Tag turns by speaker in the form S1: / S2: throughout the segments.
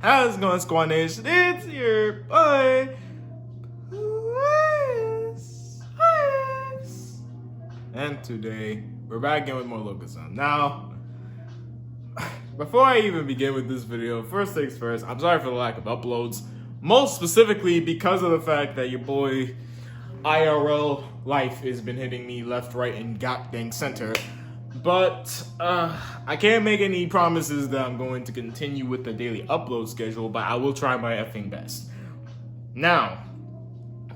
S1: How's it going, Squad Nation? It's your boy, Liz. And today, we're back again with more Lookism. Now, before I even begin with this video, first things first, I'm sorry for the lack of uploads. Most specifically because of the fact that your boy IRL life has been hitting me left, right, and goddamn center. But I can't make any promises that I'm going to continue with the daily upload schedule, but I will try my effing best. Now,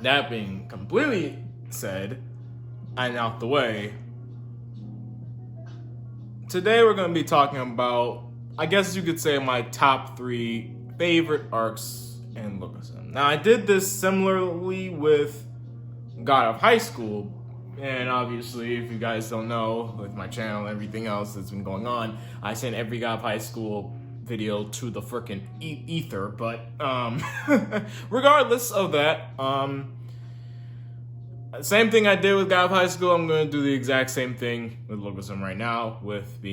S1: that being completely said and out the way, today we're going to be talking about, I guess you could say, my top 3 favorite arcs in Lookism. Now, I did this similarly with God of High School. And obviously, if you guys don't know, with my channel and everything else that's been going on, I sent every God of High School video to the frickin' ether. But regardless of that, same thing I did with God of High School, I'm going to do the exact same thing with Lookism right now, with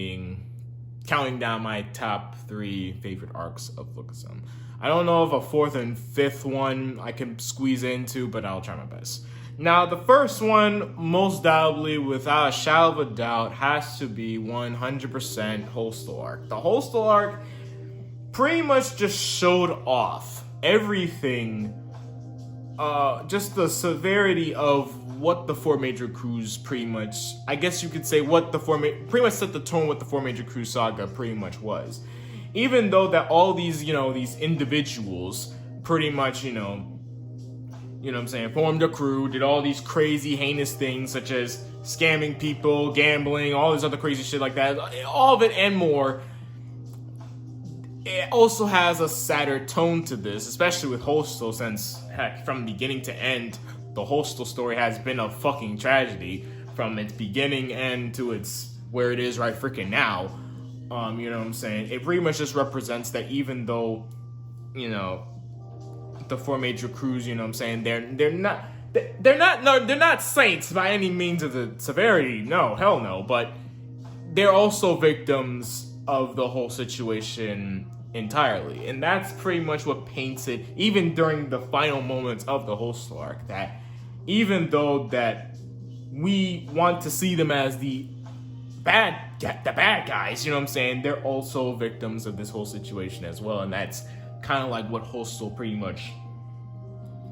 S1: counting down my top 3 favorite arcs of Lookism. I don't know if a 4th and 5th one I can squeeze into, but I'll try my best. Now, the first one, most doubly, without a shadow of a doubt, has to be 100% Hostel Arc. The Hostel Arc pretty much just showed off everything, just the severity of what the 4 major crews pretty much, I guess you could say what the pretty much set the tone what the 4 major crew saga pretty much was. Even though that all these, these individuals pretty much, what I'm saying, formed a crew, did all these crazy, heinous things, such as scamming people, gambling, all this other crazy shit like that, all of it and more. It also has a sadder tone to this, especially with Hostel, since, heck, from beginning to end, the Hostel story has been a fucking tragedy, from its beginning end to its where it is right freaking now. You know what I'm saying? It pretty much just represents that even though, the 4 major crews, you know what I'm saying, they're not saints by any means of the severity, no, hell no, but they're also victims of the whole situation entirely. And that's pretty much what paints it, even during the final moments of the Hostel arc, that even though that we want to see them as the bad guys, you know what I'm saying, they're also victims of this whole situation as well. And that's kind of like what Hostel pretty much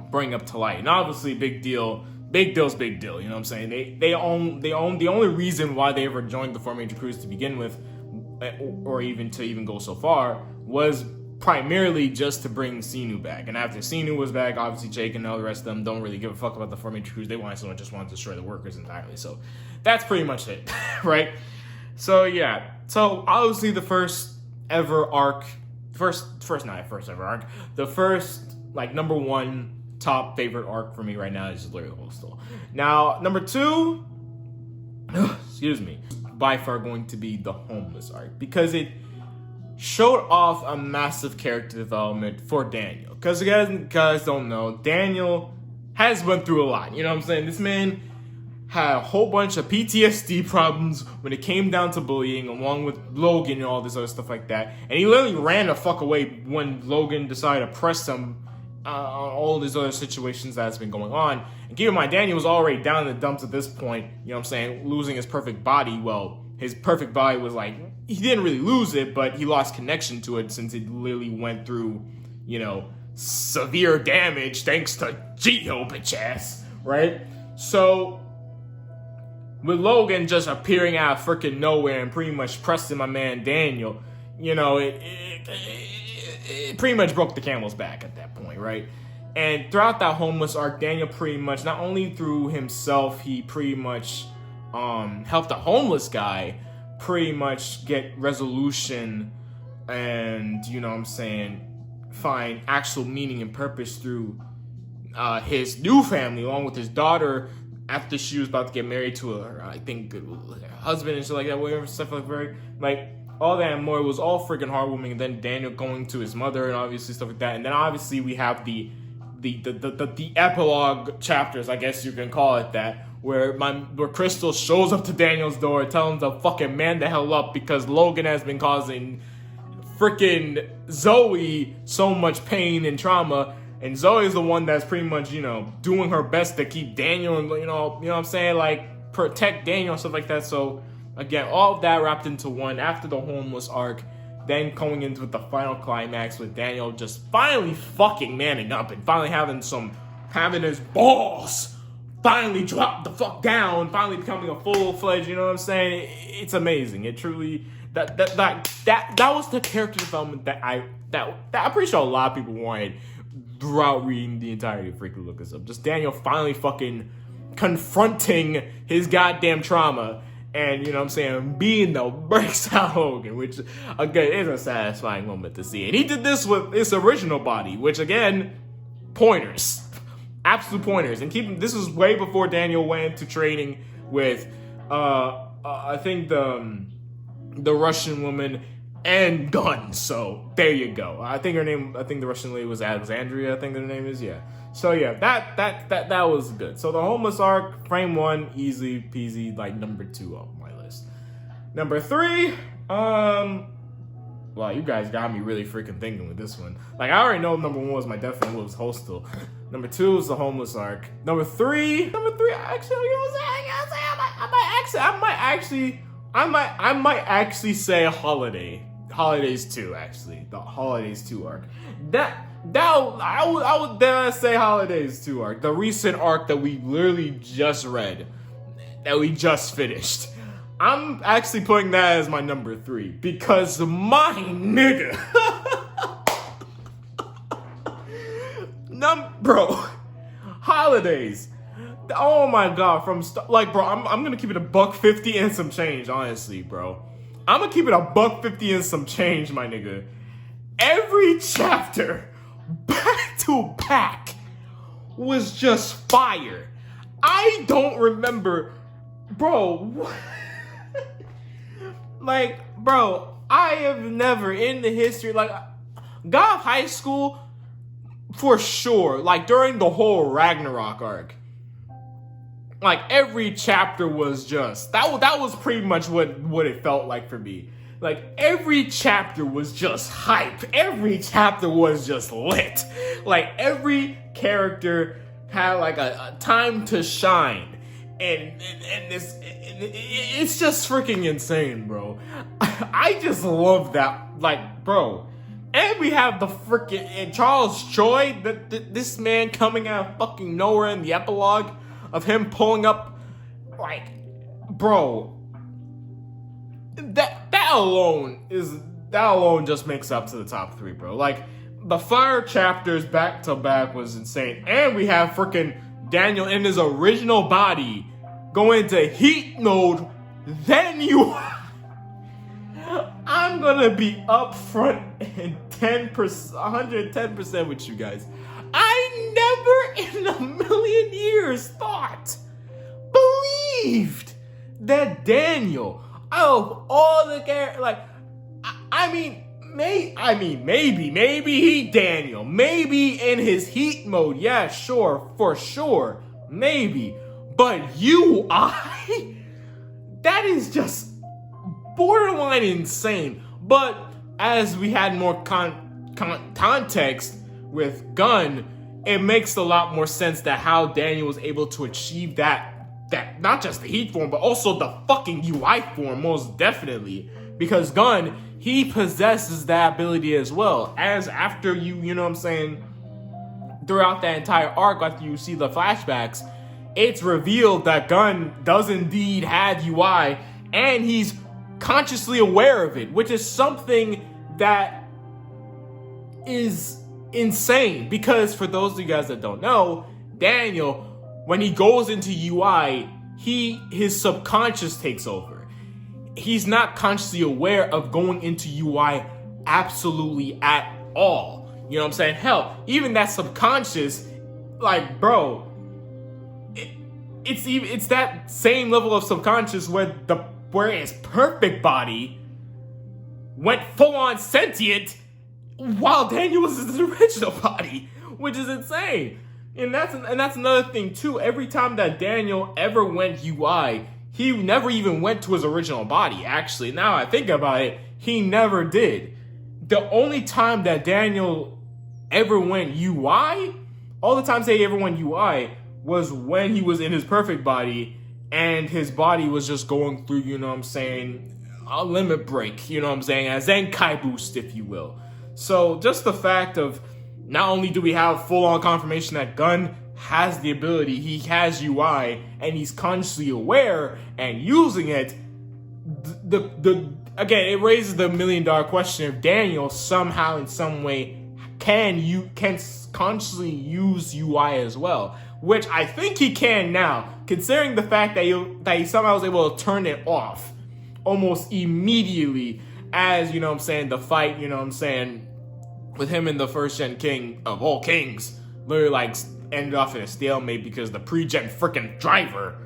S1: bring up to light. And obviously, big deal's big deal, you know what I'm saying? They own the only reason why they ever joined the 4 major crews to begin with, or even to go so far, was primarily just to bring Sinu back. And after Sinu was back, obviously Jake and all the rest of them don't really give a fuck about the 4 major crews. They just want to destroy the workers entirely. So that's pretty much it, right? So yeah. So obviously the first ever arc, the first like number 1 top favorite arc for me right now is literally Hostel. Now, number 2, excuse me, by far going to be the Homeless arc, because it showed off a massive character development for Daniel. Because you guys don't know, Daniel has went through a lot. You know what I'm saying? This man had a whole bunch of PTSD problems when it came down to bullying, along with Logan and all this other stuff like that. And he literally ran the fuck away when Logan decided to press him on all these other situations that's been going on. And keep in mind, Daniel was already down in the dumps at this point, you know what I'm saying, losing his perfect body. Well, his perfect body was like, he didn't really lose it, but he lost connection to it since it literally went through, severe damage thanks to Geo, bitch ass, right? So with Logan just appearing out of freaking nowhere and pretty much pressing my man Daniel, it pretty much broke the camel's back at that point, right? And throughout that Homeless arc, Daniel pretty much, not only through himself, he pretty much helped the homeless guy pretty much get resolution and, find actual meaning and purpose through his new family, along with his daughter, after she was about to get married to her husband and shit like that, whatever, stuff like all that and more. It was all freaking heartwarming. And then Daniel going to his mother and obviously stuff like that. And then obviously we have the epilogue chapters, I guess you can call it that, where Crystal shows up to Daniel's door, telling him to fucking man the hell up because Logan has been causing freaking Zoe so much pain and trauma. And Zoe's the one that's pretty much, doing her best to keep Daniel and, you know what I'm saying? Like, protect Daniel and stuff like that. So, again, all of that wrapped into one after the homeless arc. Then going into the final climax with Daniel just finally fucking manning up and finally having his balls finally drop the fuck down, finally becoming a full-fledged, you know what I'm saying? It's amazing. It truly, that was the character development that I'm pretty sure a lot of people wanted throughout reading the entirety of Freaky Lookism. Just Daniel finally fucking confronting his goddamn trauma and, you know what I'm saying, being the breaks out Hogan, which, again, is a satisfying moment to see. And he did this with his original body, which, again, pointers. Absolute pointers. And this was way before Daniel went into training with, I think, the Russian woman and Gunn. So, there you go. I think the Russian lady was Alexandria, I think her name is, yeah. So yeah, that was good. So the homeless arc, frame 1, easy peasy, like number 2 on my list. Number 3, wow, you guys got me really freaking thinking with this one. Like, I already know number 1 was my definitely was Hostel. Number 2 was the homeless arc. Number 3, actually, you know what I'm saying? I might actually say Holidays 2, actually. The Holidays 2 arc. I would dare say Holidays 2 arc. The recent arc that we literally just read. That we just finished. I'm actually putting that as my number 3. Because my nigga. Bro. Holidays. Oh my god. Bro, I'm gonna keep it $1.50 and some change, honestly, bro. I'm gonna keep it $1.50 and some change, my nigga. Every chapter, back to back, was just fire. I don't remember, bro. Like, bro, I have never in the history, like, God of High School, for sure, like, during the whole Ragnarok arc, like, every chapter was just, that was pretty much what it felt like for me. Like, every chapter was just hype. Every chapter was just lit. Like, every character had, like, a time to shine. And it's just freaking insane, bro. I just love that. Like, bro. And we have the freaking Charles Choi, this man coming out of fucking nowhere in the epilogue of him pulling up, like, bro. That alone just makes up to the top 3, bro. Like, the fire chapters back to back was insane. And we have freaking Daniel in his original body going into heat mode. Then I'm gonna be upfront and 110% with you guys. I never in a million years believed that Daniel, of all the characters, like, maybe he Daniel, maybe in his heat mode, yeah, sure, for sure, maybe, but that is just borderline insane. But as we had more context with Gunn, it makes a lot more sense that how Daniel was able to achieve that not just the heat form, but also the fucking UI form, most definitely. Because Gunn, he possesses that ability as well. As after you know what I'm saying, throughout that entire arc, after you see the flashbacks, it's revealed that Gunn does indeed have UI, and he's consciously aware of it, which is something that is insane. Because for those of you guys that don't know, Daniel, when he goes into UI, his subconscious takes over. He's not consciously aware of going into UI absolutely at all. You know what I'm saying? Hell, even that subconscious, like, bro, it's that same level of subconscious where his perfect body went full on sentient while Daniel was his original body, which is insane. And that's another thing too. Every time that Daniel ever went UI, he never even went to his original body. Actually, now I think about it, he never did. the only time that Daniel ever went UI, all the times they ever went UI was when he was in his perfect body and his body was just going through, you know what I'm saying, a limit break, you know what I'm saying, a Zenkai boost, if you will. So just the fact of not only do we have full-on confirmation that Gun has the ability, he has UI, and he's consciously aware and using it, again, it raises the $1 million question if Daniel somehow in some way can consciously use UI as well, which I think he can now, considering the fact that he somehow was able to turn it off almost immediately as, you know what I'm saying, the fight, you know what I'm saying, with him and the first gen king of all kings literally like ended off in a stalemate because the pre-gen freaking driver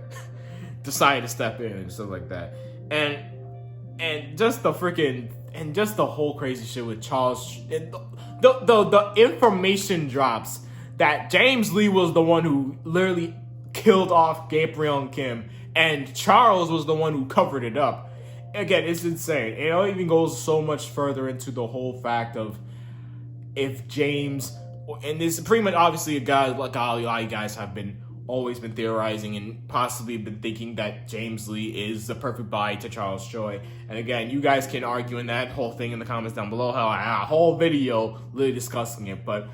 S1: decided to step in and stuff like that. And just the freaking, and just the whole crazy shit with Charles, and the information drops that James Lee was the one who literally killed off Gabriel and Kim, and Charles was the one who covered it up. Again, it's insane. It even goes so much further into the whole fact of if James, and this is pretty much obviously a guy like a lot of you guys have always been theorizing and possibly been thinking that James Lee is the perfect body to Charles Choi. And again, you guys can argue in that whole thing in the comments down below. Hell, I had a whole video literally discussing it, but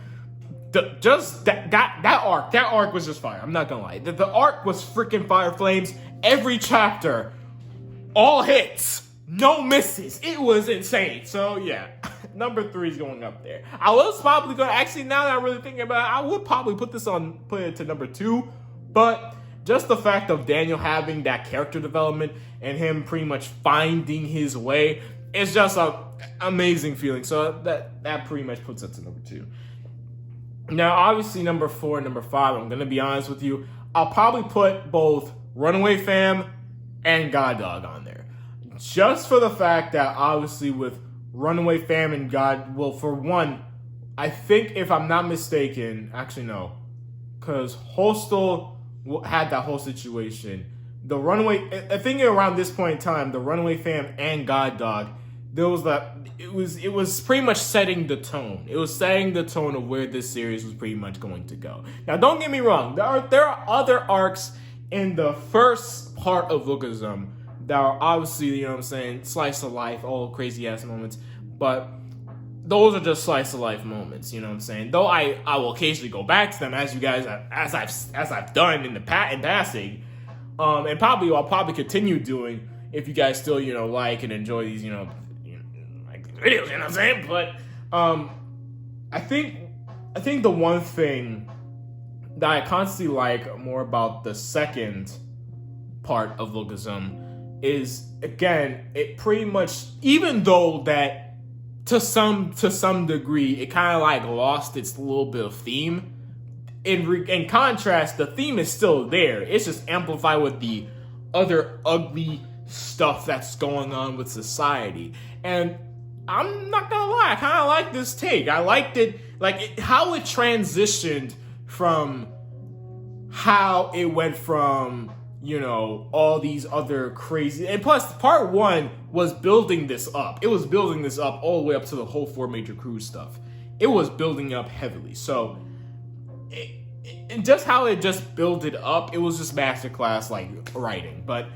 S1: just that arc was just fire. I'm not gonna lie. The arc was freaking fire flames. Every chapter, all hits, no misses. It was insane. So yeah, number 3 is going up there. I was probably gonna, actually, now that I'm really thinking about it, I would probably put it to number 2. But just the fact of Daniel having that character development and him pretty much finding his way is just an amazing feeling. So that pretty much puts it to number 2. Now, obviously, number 4 and number 5, I'm going to be honest with you, I'll probably put both Runaway Fam and God Dog on there. Just for the fact that, obviously, with Runaway Fam and God, well, for one, I think, if I'm not mistaken, actually, no, because Hostel had that whole situation. The Runaway, I think around this point in time, the Runaway Fam and God Dog, there was that, it was pretty much setting the tone. It was setting the tone of where this series was pretty much going to go. Now, don't get me wrong, there are other arcs in the first part of Lookism that are obviously, you know what I'm saying, slice of life, all crazy ass moments, but those are just slice of life moments, you know what I'm saying? Though I will occasionally go back to them as you guys, as I've done in passing, and I'll probably continue doing if you guys still, you know, like and enjoy these, you know like videos, you know what I'm saying? But I think the one thing that I constantly like more about the second part of Lookism is, again, it pretty much, even though that to some degree, it kind of like lost its little bit of theme. In contrast, the theme is still there. It's just amplified with the other ugly stuff that's going on with society. And I'm not gonna lie, I kind of like this take. I liked it, like how it transitioned from how it went from, you know, all these other crazy, and plus part 1 was building this up. It was building this up all the way up to the whole 4 major crews stuff. It was building up heavily. So and just how it just built it up, it was just masterclass like writing. But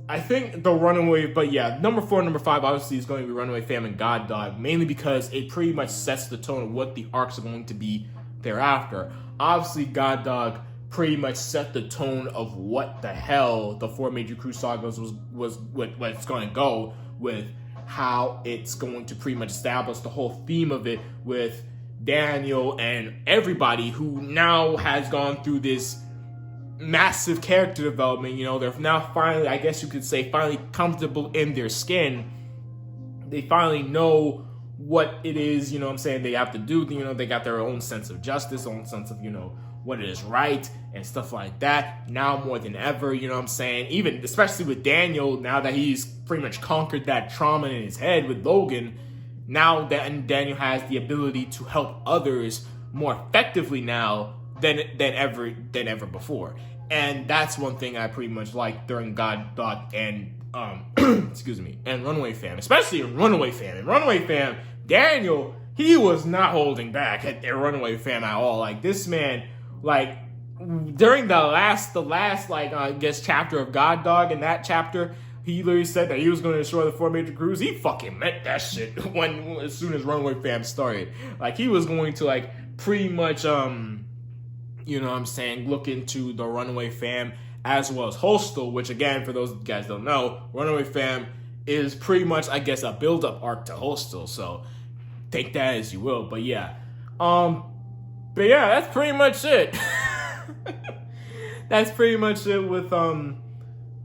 S1: I think the Runaway, but yeah, number 4 and number 5 obviously is going to be Runaway Fam and God Dog, mainly because it pretty much sets the tone of what the arcs are going to be thereafter. Obviously, God Dog pretty much set the tone of what the hell the 4 major crew sagas was what it's going to go with, how it's going to pretty much establish the whole theme of it with Daniel and everybody who now has gone through this massive character development. You know, they're now finally, I guess you could say, finally comfortable in their skin. They finally know what it is, you know what I'm saying, they have to do. You know, they got their own sense of justice, own sense of, you know, what is right and stuff like that. Now more than ever, you know what I'm saying? Even, especially with Daniel, now that he's pretty much conquered that trauma in his head with Logan, now that Daniel has the ability to help others more effectively now than ever before. And that's one thing I pretty much liked during God Dog and excuse me, and Runaway Fam, especially in Runaway Fam. In Runaway Fam, Daniel, he was not holding back at Runaway Fam at all. Like, this man, like, during the last, like, I guess, chapter of God Dog, in that chapter, he literally said that he was going to destroy the 4 major crews. He fucking meant that shit as soon as Runaway Fam started. Like, he was going to, like, pretty much, you know what I'm saying, look into the Runaway Fam as well as Hostel, which, again, for those guys who don't know, Runaway Fam is pretty much, I guess, a build-up arc to Hostel, so take that as you will. But yeah, that's pretty much it. That's pretty much it with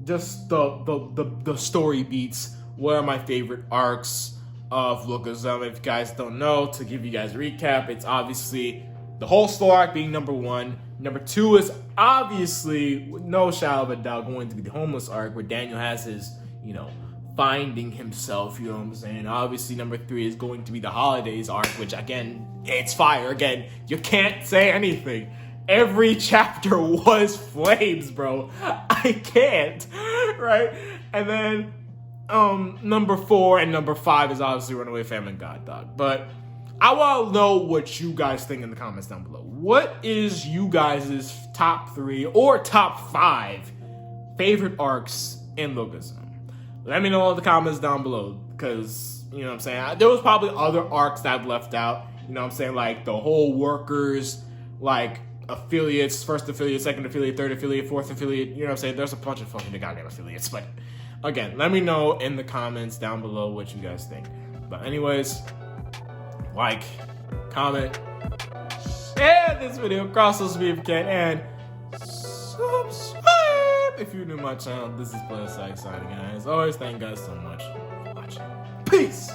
S1: just the story beats. What are my favorite arcs of Lookism? If you guys don't know, to give you guys a recap, it's obviously the Hostel arc being number 1. Number 2 is obviously, with no shadow of a doubt, going to be the Homeless arc, where Daniel has his, you know, finding himself, you know what I'm saying? Obviously, number 3 is going to be the Holidays arc, which, again, it's fire. Again, you can't say anything. Every chapter was flames, bro. I can't, right? And then, number 4 and number 5 is obviously Runaway Fam and God Dog. But I want to know what you guys think in the comments down below. What is you guys' top 3 or top 5 favorite arcs in Lookism? Let me know in the comments down below, because, you know what I'm saying, there was probably other arcs that I've left out, you know what I'm saying, like the whole workers, like affiliates, first affiliate, second affiliate, third affiliate, fourth affiliate, you know what I'm saying, there's a bunch of fucking goddamn affiliates, but again, let me know in the comments down below what you guys think. But anyways, like, comment, share this video across social media if you can, and subscribe if you're new to my channel. This is Player Psych signing, guys. Always thank you guys so much for watching. Peace!